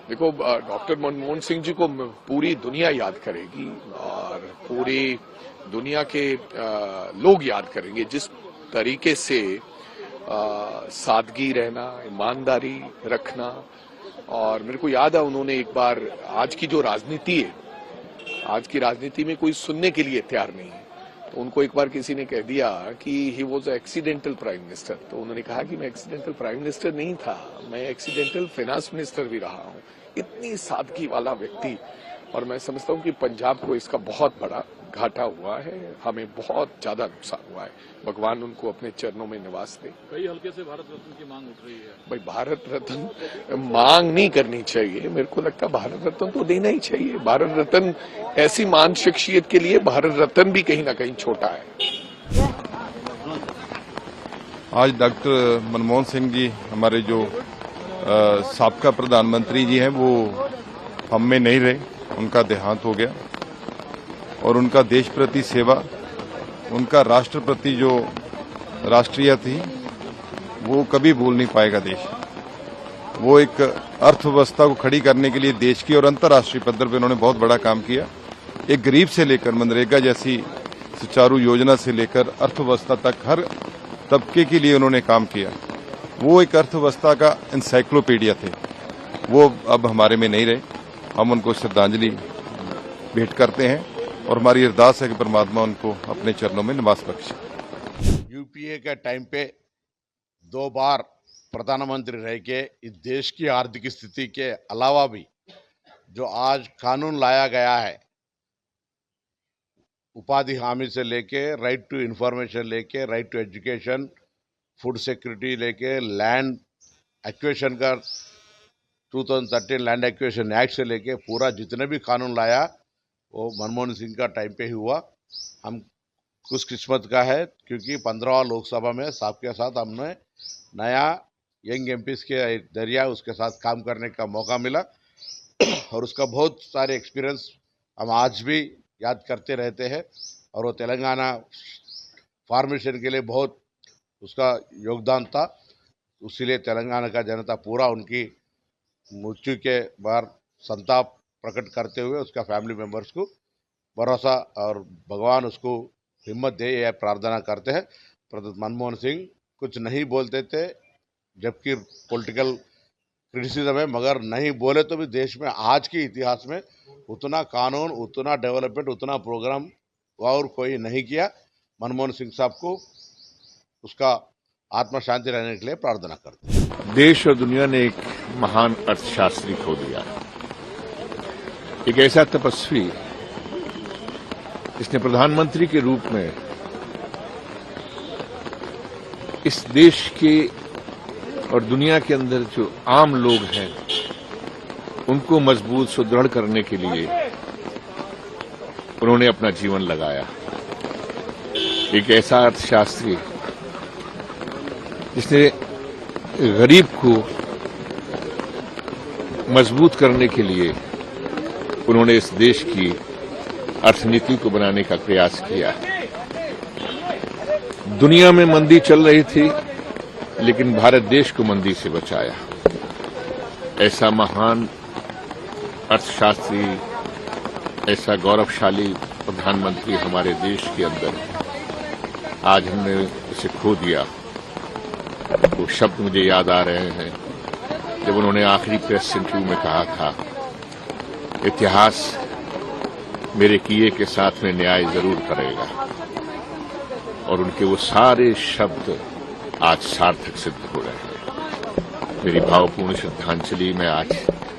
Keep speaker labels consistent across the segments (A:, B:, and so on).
A: देखो, डॉक्टर मनमोहन सिंह जी को पूरी दुनिया याद करेगी और पूरी दुनिया के लोग याद करेंगे जिस तरीके से सादगी रहना, ईमानदारी रखना। और मेरे को याद है उन्होंने एक बार, आज की जो राजनीति है, आज की राजनीति में कोई सुनने के लिए तैयार नहीं है, तो उनको एक बार किसी ने कह दिया कि he was accidental prime minister, तो उन्होंने कहा कि मैं एक्सीडेंटल प्राइम मिनिस्टर नहीं था, मैं एक्सीडेंटल फाइनेंस मिनिस्टर भी रहा हूं। इतनी सादगी वाला व्यक्ति, और मैं समझता हूं कि पंजाब को इसका बहुत बड़ा घाटा हुआ है, हमें बहुत ज्यादा नुकसान हुआ है। भगवान उनको अपने चरणों में निवास दे।
B: कई हल्के से भारत रत्न की मांग उठ रही है।
A: भाई, भारत रत्न मांग नहीं करनी चाहिए, मेरे को लगता है भारत रत्न तो देना ही चाहिए। भारत रत्न ऐसी महान शख्सियत के लिए भारत रत्न भी कहीं ना कहीं छोटा है।
C: आज डॉक्टर मनमोहन सिंह जी, हमारे जो साबका प्रधानमंत्री जी हैं, वो हम में नहीं रहे, उनका देहांत हो गया। और उनका देश प्रति सेवा, उनका राष्ट्र प्रति जो राष्ट्रीय थी, वो कभी भूल नहीं पाएगा देश। वो एक अर्थव्यवस्था को खड़ी करने के लिए देश की और अंतर्राष्ट्रीय पद्धति पर उन्होंने बहुत बड़ा काम किया। एक गरीब से लेकर मनरेगा जैसी सुचारू योजना से लेकर अर्थव्यवस्था तक हर तबके के लिए उन्होंने काम किया। वो एक अर्थव्यवस्था का एनसाइक्लोपीडिया थे। वो अब हमारे में नहीं रहे। हम उनको श्रद्धांजलि भेंट करते हैं और हमारी अरदास है कि परमात्मा उनको अपने चरणों में निवास बख्शे।
D: यूपीए के टाइम पे 2 बार प्रधानमंत्री रह के इस देश की आर्थिक स्थिति के अलावा भी जो आज कानून लाया गया है, उपाधि हामी से लेके राइट टू इंफॉर्मेशन लेके right to education, food security लेके लैंड एक्विजिशन का 2013 लैंड एक्विजिशन एक्ट से लेके पूरा जितने भी कानून लाया वो मनमोहन सिंह का टाइम पे ही हुआ। हम खुश किस्मत का है क्योंकि 15वां लोकसभा में सबके साथ हमने नया यंग एमपीज के जरिया उसके साथ काम करने का मौका मिला और उसका बहुत सारे एक्सपीरियंस हम आज भी याद करते रहते हैं। और वो तेलंगाना फॉर्मेशन के लिए बहुत उसका योगदान था, इसीलिए तेलंगाना का जनता पूरा उनकी मृत्यु के बाद संताप प्रकट करते हुए उसका फैमिली मेंबर्स को भरोसा और भगवान उसको हिम्मत दे, यह प्रार्थना करते हैं। मनमोहन सिंह कुछ नहीं बोलते थे, जबकि पॉलिटिकल क्रिटिसिज्म है, मगर नहीं बोले तो भी देश में आज के इतिहास में उतना कानून, उतना डेवलपमेंट, उतना प्रोग्राम और कोई नहीं किया। मनमोहन सिंह साहब को उसका आत्मा शांति रहने के लिए प्रार्थना करते हैं।
E: देश और दुनिया ने एक महान अर्थशास्त्री खो दिया, एक ऐसा तपस्वी जिसने प्रधानमंत्री के रूप में इस देश के और दुनिया के अंदर जो आम लोग हैं उनको मजबूत सुदृढ़ करने के लिए उन्होंने अपना जीवन लगाया। एक ऐसा अर्थशास्त्री जिसने गरीब को मजबूत करने के लिए उन्होंने इस देश की अर्थनीति को बनाने का प्रयास किया। दुनिया में मंदी चल रही थी, लेकिन भारत देश को मंदी से बचाया। ऐसा महान अर्थशास्त्री, ऐसा गौरवशाली प्रधानमंत्री हमारे देश के अंदर आज हमने इसे खो दिया। वो शब्द मुझे याद आ रहे हैं जब उन्होंने आखिरी प्रेस इंटरव्यू में कहा था, इतिहास मेरे किए के साथ में न्याय जरूर करेगा। और उनके वो सारे शब्द आज सार्थक सिद्ध हो रहे हैं। मेरी भावपूर्ण श्रद्धांजलि मैं आज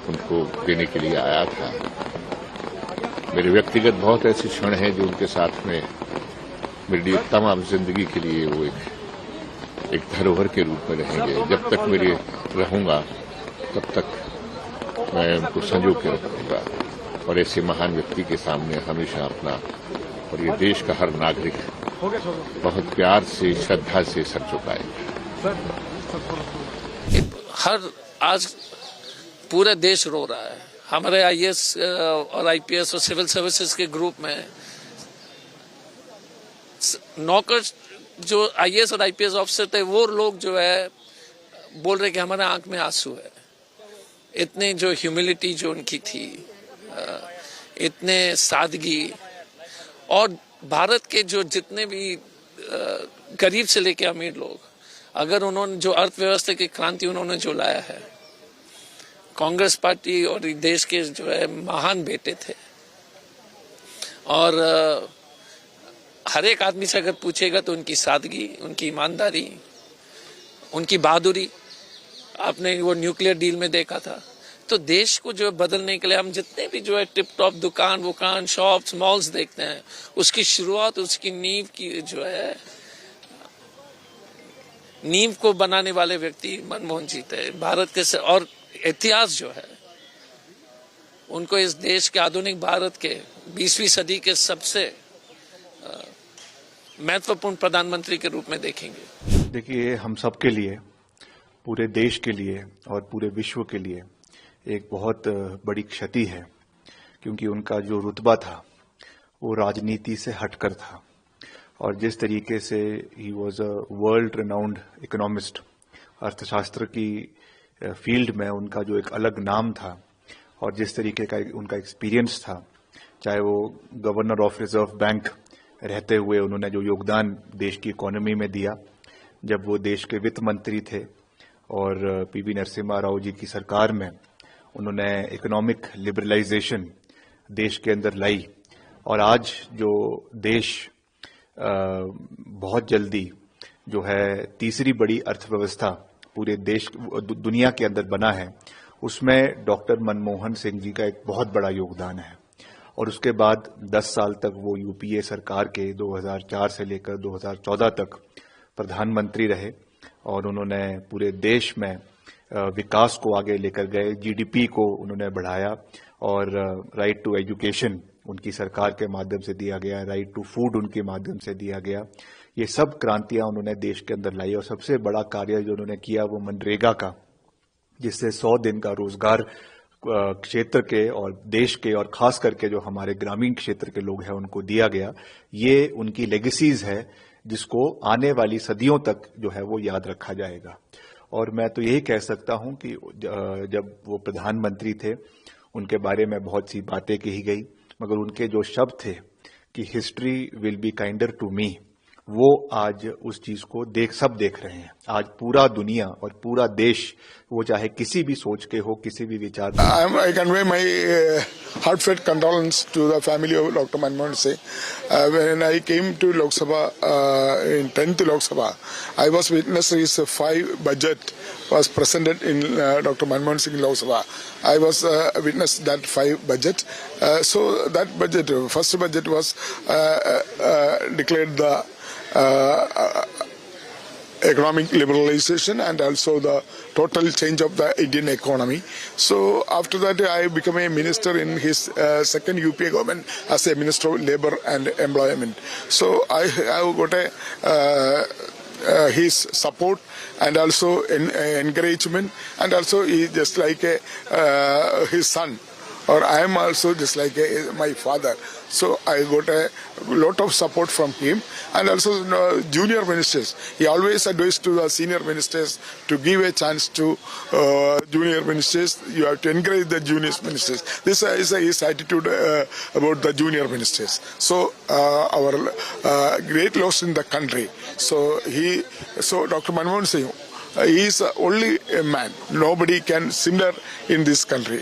E: उनको देने के लिए आया था। मेरे व्यक्तिगत बहुत ऐसे क्षण हैं जो उनके साथ में मेरी तमाम जिंदगी के लिए वो एक धरोहर के रूप में रहेंगे। जब तक मेरे रहूंगा तब तक मैं उनको संजो के रखूंगा और ऐसे महान व्यक्ति के सामने हमेशा अपना और ये देश का हर नागरिक बहुत प्यार से, श्रद्धा से सर झुकाएगा।
F: आज पूरा देश रो रहा है। हमारे आईएएस और आईपीएस और सिविल सर्विसेज के ग्रुप में नौकर जो आईएएस और आईपीएस ऑफिसर थे, वो लोग जो है बोल रहे कि हमारे आंख में आंसू है। इतने जो ह्यूमिलिटी जो उनकी थी, इतने सादगी, और भारत के जो जितने भी गरीब से लेके अमीर लोग, अगर उन्होंने जो अर्थव्यवस्था की क्रांति उन्होंने जो लाया है, कांग्रेस पार्टी और देश के जो है महान बेटे थे। और हर एक आदमी से अगर पूछेगा तो उनकी सादगी, उनकी ईमानदारी, उनकी बहादुरी, आपने वो न्यूक्लियर डील में देखा था। तो देश को जो बदलने के लिए हम जितने भी जो है टिप टॉप दुकान शॉप्स मॉल्स देखते हैं, उसकी शुरुआत, उसकी नींव की जो है नींव को बनाने वाले व्यक्ति मनमोहन जी थे। भारत के और इतिहास जो है उनको इस देश के आधुनिक भारत के 20वीं सदी के सबसे महत्वपूर्ण प्रधानमंत्री के रूप में देखेंगे।
G: देखिए, हम सबके लिए, पूरे देश के लिए और पूरे विश्व के लिए एक बहुत बड़ी क्षति है, क्योंकि उनका जो रुतबा था वो राजनीति से हटकर था। और जिस तरीके से he was a world renowned economist, अर्थशास्त्र की फील्ड में उनका जो एक अलग नाम था, और जिस तरीके का उनका एक्सपीरियंस था, चाहे वो गवर्नर ऑफ रिजर्व बैंक रहते हुए उन्होंने जो योगदान देश की इकोनॉमी में दिया, जब वो देश के वित्त मंत्री थे और पीवी नरसिम्हा राव जी की सरकार में उन्होंने इकोनॉमिक लिबरलाइजेशन देश के अंदर लाई, और आज जो देश बहुत जल्दी जो है तीसरी बड़ी अर्थव्यवस्था पूरे देश दुनिया के अंदर बना है, उसमें डॉक्टर मनमोहन सिंह जी का एक बहुत बड़ा योगदान है। और उसके बाद 10 साल तक वो यूपीए सरकार के 2004 से लेकर 2014 तक प्रधानमंत्री रहे, और उन्होंने पूरे देश में विकास को आगे लेकर गए, जीडीपी को उन्होंने बढ़ाया, और राइट टू एजुकेशन उनकी सरकार के माध्यम से दिया गया, राइट टू फूड उनके माध्यम से दिया गया। ये सब क्रांतियां उन्होंने देश के अंदर लाई। और सबसे बड़ा कार्य जो उन्होंने किया वो मनरेगा का, जिससे 100 दिन का रोजगार क्षेत्र के और देश के और खास करके जो हमारे ग्रामीण क्षेत्र के लोग हैं उनको दिया गया। ये उनकी लेगेसीज है जिसको आने वाली सदियों तक जो है वो याद रखा जाएगा। और मैं तो यही कह सकता हूं कि जब वो प्रधानमंत्री थे उनके बारे में बहुत सी बातें कही गई, मगर उनके जो शब्द थे कि history will be kinder to me, वो आज उस चीज को सब देख रहे हैं। आज पूरा दुनिया और पूरा देश, वो चाहे किसी भी सोच के हो, किसी भी विचार।
H: I convey my heartfelt condolence to the family of Dr. Manmohan Singh. When I came to Lok Sabha in 10th Lok Sabha, I was witness his 5 budget was presented in Dr. Manmohan Singh Lok Sabha. I was witness that 5 budget. So that budget, first budget was declared the economic liberalization and also the total change of the Indian economy. So after that I became a minister in his second UPA government as a Minister of Labour and Employment. So I got his support and also encouragement, and also he just like his son, or I am also just like my father. So I got a lot of support from him, and also junior ministers. He always advised to the senior ministers to give a chance to junior ministers. You have to encourage the junior ministers. This is his attitude about the junior ministers. So our great loss in the country. So Dr. Manmohan Singh, he is only a man. Nobody can similar in this country.